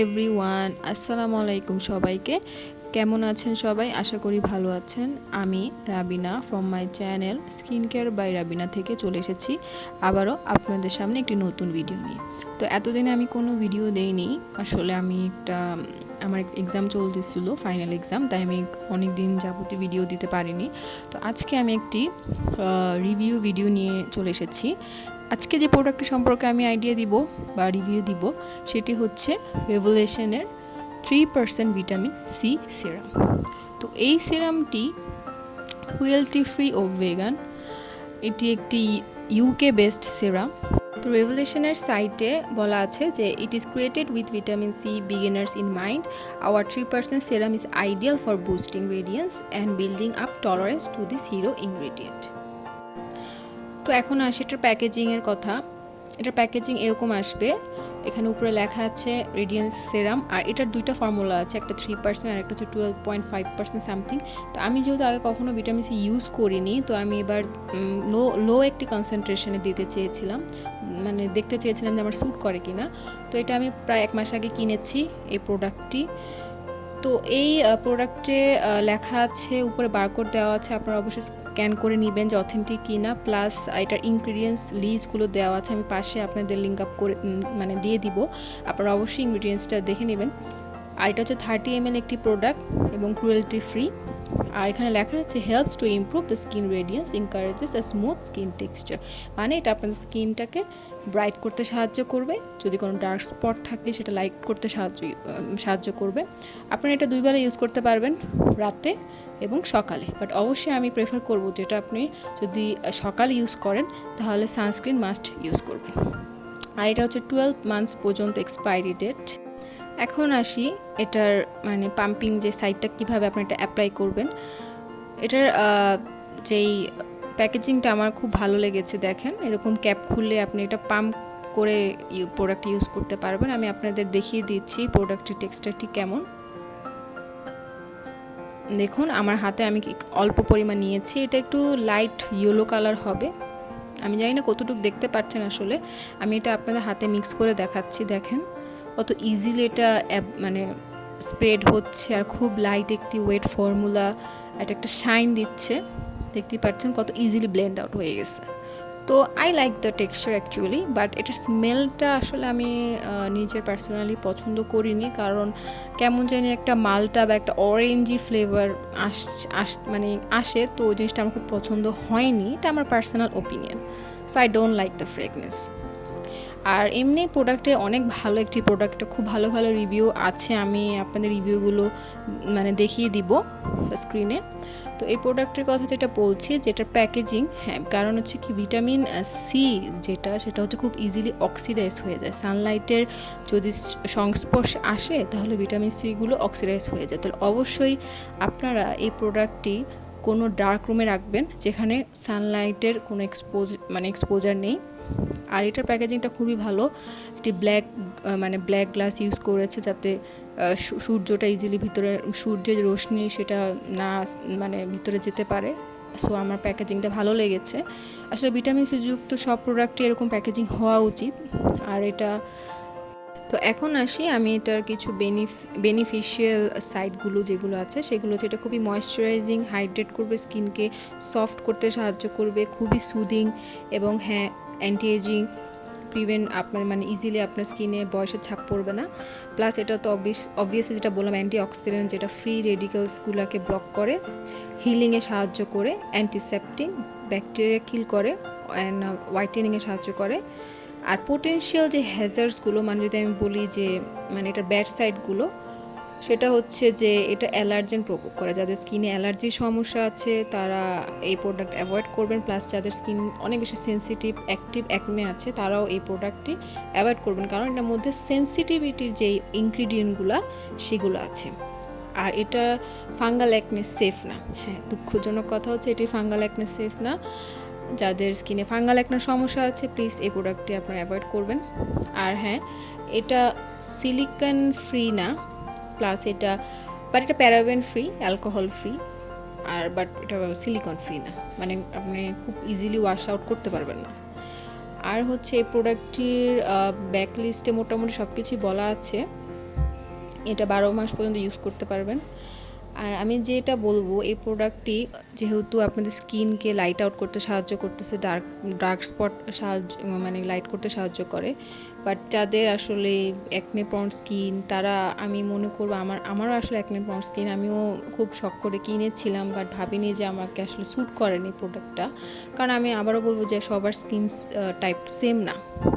Everyone, আসসালামু আলাইকুম সবাইকে। কেমন আছেন সবাই? আশা করি ভালো আছেন। আমি Rabina from my channel skin care bye Rabina থেকে চলে এসেছি আবারও আপনাদের সামনে একটি নতুন ভিডিও নিয়ে। তো এতদিনে আমি কোনো ভিডিও দেইনি, আসলে আমার এক্সাম চলতেছিল, ফাইনাল এক্সাম, তাই আমি অনেক দিন যাবতীয় ভিডিও দিতে পারিনি। তো আজকে আমি একটি রিভিউ ভিডিও নিয়ে চলে এসেছি। আজকে যে প্রোডাক্টটি সম্পর্কে আমি আইডিয়া দিব বা রিভিউ দিব সেটি হচ্ছে রেভলিউশনের 3% ভিটামিন সি সিরাম। তো এই সিরামটি ক্রুয়েলটি ফ্রি ও ভেগান। এটি একটি ইউকে বেসড সিরাম। তো রেভলিউশনের সাইটে বলা আছে যে it is created with vitamin C beginners in mind. Our 3% serum is ideal for boosting radiance and building up tolerance to this hero ingredient. তো এখন আসি এটার প্যাকেজিংয়ের কথা। এটার প্যাকেজিং এরকম আসবে, এখানে উপরে লেখা আছে রেডিয়েন্স সেরাম, আর এটার দুইটা ফর্মুলা আছে, একটা 3% আর একটা হচ্ছে 12.5% সামথিং। তো আমি যেহেতু আগে কখনো ভিটামিন সি ইউজ করিনি, তো আমি এবার লো একটি কনসেন্ট্রেশনে দিতে চেয়েছিলাম, মানে দেখতে চেয়েছিলাম যে আমার স্যুট করে কিনা। তো এটা আমি প্রায় 1 মাস আগে কিনেছি এই প্রোডাক্টটি। তো এই প্রোডাক্টে লেখা আছে, উপরে বারকোড দেওয়া আছে, আপনারা অবশ্যই স্ক্যান করে নেবেন যে অথেন্টিক কিনা, প্লাস এটার ইনগ্রিডিয়েন্টস লিস্টগুলো দেওয়া আছে, আমি পাশে আপনাদের লিঙ্ক আপ করে দিয়ে দিব, আপনারা অবশ্যই ইনগ্রিডিয়েন্টসটা দেখে নেবেন। আর এটা হচ্ছে 30 ml একটি প্রোডাক্ট এবং ক্রুয়েলটি ফ্রি। আর এখানে লেখা আছে helps to improve the skin radiance, encourages a smooth skin texture. মানে এটা আপনাদের স্কিনটাকে ব্রাইট করতে সাহায্য করবে, যদি কোনো ডার্ক স্পট থাকে সেটা লাইট করতে সাহায্য করবে। আপনারা এটা 2 বেলা ইউজ করতে পারবেন, রাতে এবং সকালে। বাট অবশ্যই আমি প্রেফার করব যেটা আপনি যদি সকালে ইউজ করেন তাহলে সানস্ক্রিন মাস্ট ইউজ করবেন। আর এটা হচ্ছে 12 মান্থস পর্যন্ত এক্সপায়ারি ডেট। এখন আসি এটার পাম্পিং যে সাইডটা কীভাবে আপনি এটা অ্যাপ্লাই করবেন। এটার যেই প্যাকেজিংটা আমার খুব ভালো লেগেছে, দেখেন এরকম ক্যাপ খুললে আপনি এটা পাম্প করে প্রোডাক্ট ইউজ করতে পারবেন। আমি আপনাদের দেখিয়ে দিচ্ছি প্রোডাক্টের টেক্সচারটি কেমন। দেখুন আমার হাতে আমি অল্প পরিমাণ নিয়েছি, এটা একটু লাইট ইয়েলো কালার হবে, আমি জানি না কতটুকু দেখতে পাচ্ছেন। আসলে আমি এটা আপনাদের হাতে মিক্স করে দেখাচ্ছি, দেখেন কত ইজিলি এটা স্প্রেড হচ্ছে, আর খুব লাইট একটি ওয়েট ফর্মুলা, এটা একটা শাইন দিচ্ছে, দেখতেই পাচ্ছেন কত ইজিলি ব্লেন্ড আউট হয়ে গেছে। তো I like the texture actually, but এটার স্মেলটা আসলে আমি নিজের পার্সোনালি পছন্দ করিনি, কেমন জানি একটা মালটা বা একটা অরেঞ্জি ফ্লেভার আসে, তো ওই জিনিসটা আমার খুব পছন্দ হয়নি, এটা আমার personal opinion. So I don't like the fragrance. আর এমনি প্রোডাক্টে অনেক ভালো একটি প্রোডাক্টে খুব ভালো ভালো রিভিউ আছে, আমি আপনাদের রিভিউগুলো দেখিয়ে দিব স্ক্রিনে। তো এই প্রোডাক্টের কথা যেটা বলছি, যেটার প্যাকেজিং, হ্যাঁ, কারণ হচ্ছে কি ভিটামিন সি সেটা হচ্ছে খুব ইজিলি অক্সিডাইজ হয়ে যায়, সানলাইটের যদি সংস্পর্শে আসে তাহলে ভিটামিন সিগুলো অক্সিডাইজ হয়ে যায়। তাহলে অবশ্যই আপনারা এই প্রোডাক্টটি কোনো ডার্ক রুমে রাখবেন যেখানে সানলাইটের কোনো এক্সপোজার নেই। আর এটার প্যাকেজিংটা খুবই ভালো, এটি ব্ল্যাক গ্লাস ইউজ করেছে যাতে সূর্যটা ইজিলি সূর্যের রোশনি সেটা না ভিতরে যেতে পারে। সো আমার প্যাকেজিংটা ভালো লেগেছে। আসলে ভিটামিন সি যুক্ত সব প্রোডাক্টে এরকম প্যাকেজিং হওয়া উচিত। আর এটা তো এখন আসি আমি এটার কিছু বেনিফিশিয়াল সাইডগুলো যেগুলো আছে সেগুলো হচ্ছে, এটা খুবই ময়েশ্চারাইজিং, হাইড্রেট করবে, স্কিনকে সফট করতে সাহায্য করবে, খুবই সুদিং, এবং হ্যাঁ অ্যান্টি এজিং প্রিভেন্ট আপনার ইজিলি আপনার স্কিনে বয়সের ছাপ পড়বে না। প্লাস এটা তো অবভিয়াসলি যেটা বললাম অ্যান্টি অক্সিডেন্ট, যেটা ফ্রি রেডিক্যালসগুলোকে ব্লক করে, হিলিংয়ে সাহায্য করে, অ্যান্টিসেপ্টিক, ব্যাকটেরিয়া কিল করে, অ্যান্ড হোয়াইটেনিংয়ে সাহায্য করে। আর পোটেনশিয়াল যে হ্যাজার্ডসগুলো, যদি আমি বলি যে এটার ব্যাড সাইডগুলো, সেটা হচ্ছে যে এটা অ্যালার্জেন প্রভোগ করে, যাদের স্কিনে অ্যালার্জির সমস্যা আছে তারা এই প্রোডাক্ট অ্যাভয়েড করবেন। প্লাস যাদের স্কিন অনেক বেশি সেন্সিটিভ, অ্যাক্টিভ অ্যাকনে আছে, তারাও এই প্রোডাক্টটি অ্যাভয়েড করবেন, কারণ এটার মধ্যে সেন্সিটিভিটির যেই ইনগ্রিডিয়েন্টগুলো সেগুলো আছে। আর এটা ফাঙ্গাল অ্যাকনে সেফ না। হ্যাঁ, দুঃখজনক কথা হচ্ছে এটি ফাঙ্গাল অ্যাকনে সেফ না। যাদের স্কিনে ফাঙ্গাল অ্যাকনের সমস্যা আছে প্লিজ এই প্রোডাক্টটি আপনারা অ্যাভয়েড করবেন। আর হ্যাঁ, এটা সিলিকন ফ্রি না, প্লাস এটা paraben free, alcohol free, but এটা সিলিকন ফ্রি না, আপনি খুব ইজিলি ওয়াশ আউট করতে পারবেন না। আর হচ্ছে এই প্রোডাক্টটির ব্যাক লিস্টে মোটামুটি সব কিছুই বলা আছে। এটা 12 মাস পর্যন্ত ইউজ করতে পারবেন। আর আমি যেটা বলবো, এই প্রোডাক্টটি যেহেতু আপনাদের স্কিনকে লাইট আউট করতে সাহায্য করতেছে, ডার্ক স্পট মানে লাইট করতে সাহায্য করে, বাট যাদের আসলে অ্যাকনে প্রন স্কিন, তারা আমি মনে করবো আমারও আসলে অ্যাকনে প্রন স্কিন, আমিও খুব শখ করে কিনেছিলাম, বাট ভাবিনি যে আমাকে আসলে স্যুট করেনি প্রোডাক্টটা। কারণ আমি আবারও বলবো যে সবার স্কিন টাইপ সেম না,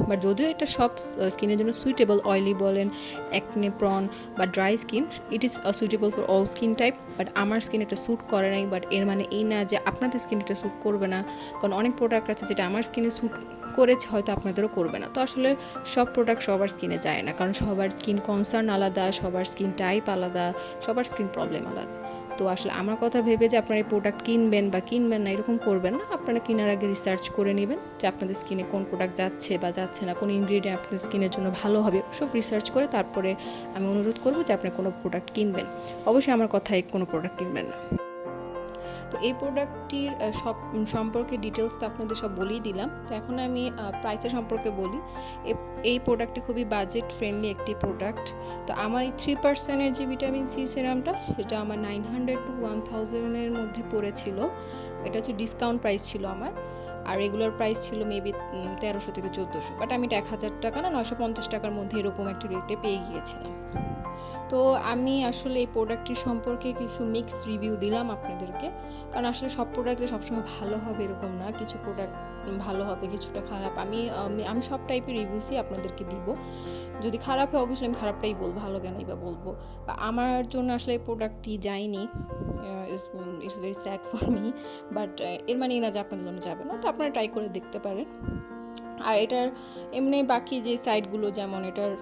বাট যদিও এটা সব স্কিনের জন্য সুইটেবল, অয়েলি বলেন, অ্যাকনে প্রন বা dry skin, it is suitable for all skin type. But আমার স্কিন এটা স্যুট করে নাই, বাট এর মানে এই না যে আপনাদের স্কিন এটা স্যুট করবে না, কারণ অনেক প্রোডাক্ট আছে যেটা আমার স্কিনে স্যুট করেছে, হয়তো আপনাদেরও করবে না। তো আসলে সব প্রোডাক্ট সবার স্কিনে যায় না, কারণ সবার স্কিন কনসার্ন আলাদা, সবার স্কিন টাইপ আলাদা, সবার স্কিন প্রবলেম আলাদা। তো আসলে আমার কথা ভেবে যে আপনারা এই প্রোডাক্ট কিনবেন বা কিনবেন না এরকম করবেন না। আপনারা কেনার আগে রিসার্চ করে নেবেন যে আপনাদের স্কিনে কোন প্রোডাক্ট যাচ্ছে বা যাচ্ছে না, কোন ইনগ্রিডিয়েন্ট আপনাদের স্কিনের জন্য ভালো হবে, সব রিসার্চ করে তারপরে আমি অনুরোধ করবো যে আপনি কোনো প্রোডাক্ট কিনবেন। অবশ্যই আমার কথায় কোনো প্রোডাক্ট কিনবেন না। তো এই প্রোডাক্টটির সব সম্পর্কে ডিটেলস তো আপনাদের সব বলেই দিলাম। তো এখন আমি প্রাইসের সম্পর্কে বলি। এই প্রোডাক্টটি খুবই বাজেট ফ্রেন্ডলি একটি প্রোডাক্ট। তো আমার এই 3% যে ভিটামিন সি সিরামটা, সেটা আমার 900 to 1000 মধ্যে পড়েছিল। এটা হচ্ছে ডিসকাউন্ট প্রাইস ছিল আমার, আর রেগুলার প্রাইস ছিল মেবি 1300 থেকে 1400, বাট আমি এটা 1000 টাকা না 950 টাকার মধ্যে এরকম একটা রেটে পেয়ে গিয়েছিলাম। তো আমি আসলে এই প্রোডাক্টটি সম্পর্কে কিছু মিক্স রিভিউ দিলাম আপনাদেরকে, কারণ আসলে সব প্রোডাক্টে সবসময় ভালো হবে এরকম না, কিছু প্রোডাক্ট ভালো হবে, কিছুটা খারাপ। আমি সব টাইপের রিভিউসই আপনাদেরকে দিব। যদি খারাপ হয় অবশ্যই আমি খারাপটাই বলবো, ভালো কেনই বা বলবো। বা আমার জন্য আসলে এই প্রোডাক্টটি যায়নি, it's very sad for me, but এর মানে না যে আপনাদের জন্য যাবে না। তো আপনারা ট্রাই করে দেখতে পারেন। আর এটার এমনি বাকি যে সাইডগুলো, যেমন এটার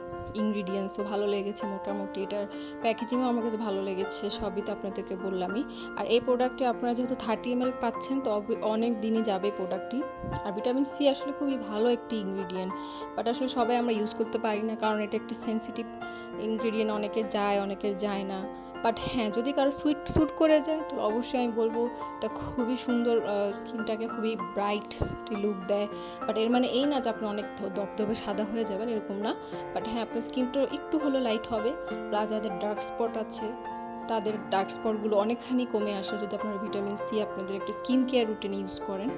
ইনগ্রিডিয়েন্টসও ভালো লেগেছে, মোটামুটি এটার প্যাকেজিংও আমার কাছে ভালো লেগেছে, সবই তো আপনাদেরকে বললামই। আর এই প্রোডাক্টে আপনারা যেহেতু 30 ml পাচ্ছেন, তো অনেক দিনই যাবে প্রোডাক্টটি। আর ভিটামিন সি আসলে খুবই ভালো একটি ইনগ্রিডিয়েন্ট, বাট আসলে সবাই আমরা ইউজ করতে পারি না, কারণ এটা একটি সেন্সিটিভ ইনগ্রিডিয়েন্ট, অনেকের যায় অনেকের যায় না। বাট হ্যাঁ, যদি কারো স্যুট করে যায় তো অবশ্যই আমি বলবো এটা খুবই সুন্দর, স্কিনটাকে খুবই ব্রাইট লুক দেয়। বাট এর মানে এই না যে আপনি অনেক দপদপে সাদা হয়ে যাবেন, এরকম না। বাট হ্যাঁ, আপনার স্কিনটা একটু হলো লাইট হবে, প্লাস যাদের ডার্ক স্পট আছে তাদের ডার্ক স্পটগুলো অনেকখানি কমে আসে যদি আপনারা ভিটামিন সি আপনাদের একটা স্কিন কেয়ার রুটিন ইউজ করেন।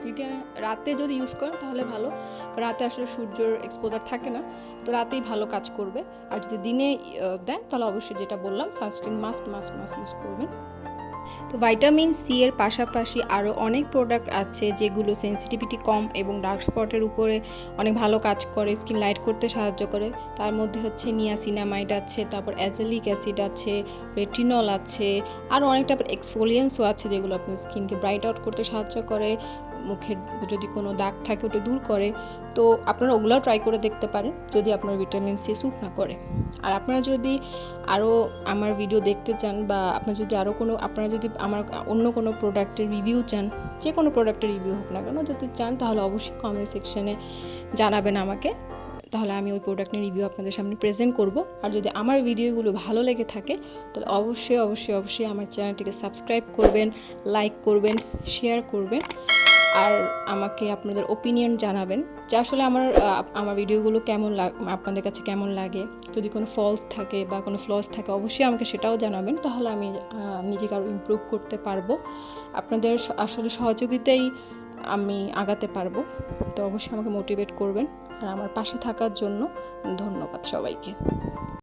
এটা রাতে যদি ইউজ করেন তাহলে ভালো, কারণ রাতে আসলে সূর্যের এক্সপোজার থাকে না, তো রাতেই ভালো কাজ করবে। আর যদি দিনে দেন তাহলে অবশ্যই যেটা বললাম, সানস্ক্রিন মাস্ট ইউজ করবেন। তো ভাইটামিন সি এর পাশাপাশি আরও অনেক প্রোডাক্ট আছে যেগুলো সেন্সিটিভিটি কম এবং ডার্ক স্পটের উপরে অনেক ভালো কাজ করে, স্কিন লাইট করতে সাহায্য করে। তার মধ্যে হচ্ছে নিয়াসিনামাইড আছে, তারপর অ্যাজেলিক অ্যাসিড আছে, রেটিনল আছে, আরও অনেক টাইপের এক্সফোলিয়েন্সও আছে যেগুলো আপনার স্কিনকে ব্রাইট আউট করতে সাহায্য করে, মুখের যদি কোনো দাগ থাকে ওটা দূর করে। তো আপনারা ওগুলোও ট্রাই করে দেখতে পারেন যদি আপনার ভিটামিন সি স্যুট না করে। আর আপনারা যদি আরও আমার ভিডিও দেখতে চান, বা আপনারা যদি আমার অন্য কোনো প্রোডাক্টের রিভিউ চান, যে কোনো প্রোডাক্টের রিভিউ হোক না কেন, যদি চান তাহলে অবশ্যই কমেন্ট সেকশনে জানাবেন আমাকে, তাহলে আমি ওই প্রোডাক্টের রিভিউ আপনাদের সামনে প্রেজেন্ট করব। আর যদি আমার ভিডিওগুলো ভালো লেগে থাকে তাহলে অবশ্যই আমার চ্যানেলটিকে সাবস্ক্রাইব করবেন, লাইক করবেন, শেয়ার করবেন, আর আমাকে আপনাদের ওপিনিয়ন জানাবেন যে আসলে আমার ভিডিওগুলো আপনাদের কাছে কেমন লাগে। যদি কোনো ফলস থাকে বা কোনো ফ্লস থাকে অবশ্যই আমাকে সেটাও জানাবেন, তাহলে আমি নিজেকে আরও ইমপ্রুভ করতে পারবো। আপনাদের আসলে সহযোগিতাই আমি আগাতে পারবো। তো অবশ্যই আমাকে মোটিভেট করবেন, আর আমার পাশে থাকার জন্য ধন্যবাদ সবাইকে।